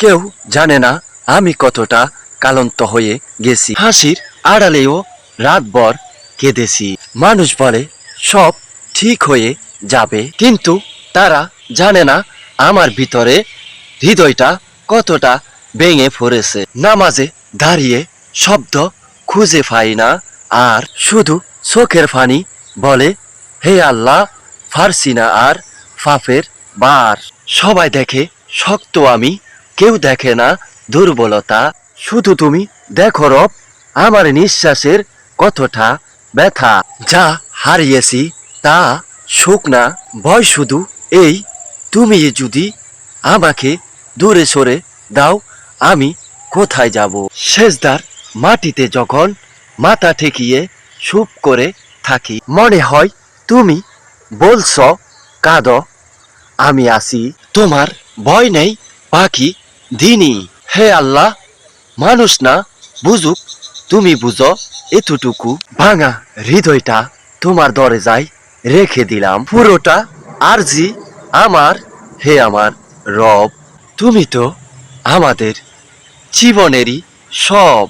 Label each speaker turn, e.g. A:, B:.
A: কেউ জানে না আমি কতটা কালন্ত হয়ে গেছি। হাসির আড়ালেও রাতভর কেঁদেছি। মানুষ বলে সব ঠিক হয়ে যাবে, কিন্তু তারা জানে না আমার ভিতরে হৃদয়টা কতটা ভেঙে পড়েছে। নামাজে দাঁড়িয়ে শব্দ খুঁজে পাই না, আর শুধু চোখের পানি বলে হে আল্লাহ, পারছি না আর পাপের বার। সবাই দেখে শক্ত আমি, কেউ দেখে না দুর্বলতা। শুধু তুমি দেখো রব, আমার নিঃশ্বাসের কতটা ব্যথা। যা হারিয়েছি তা সুখ না, ভয় শুধু এই, তুমি যদি আমাকে দূরে সরে দাও আমি কোথায় যাব। সেজদার মাটিতে যখন মাথা ঠেকিয়ে চুপ করে থাকি, মনে হয় তুমি বলছ কাঁদো, আমি আছি, তোমার ভয় নেই বাকি দিনই। হে আল্লাহ, মানুষ না বুঝুক, তুমি বুঝো এতটুকু। ভাঙা হৃদয়টা তোমার দরজায় রেখে দিলাম, পুরোটা আরজি আমার। হে আমার রব, তুমি তো আমাদের জীবনেরই সব।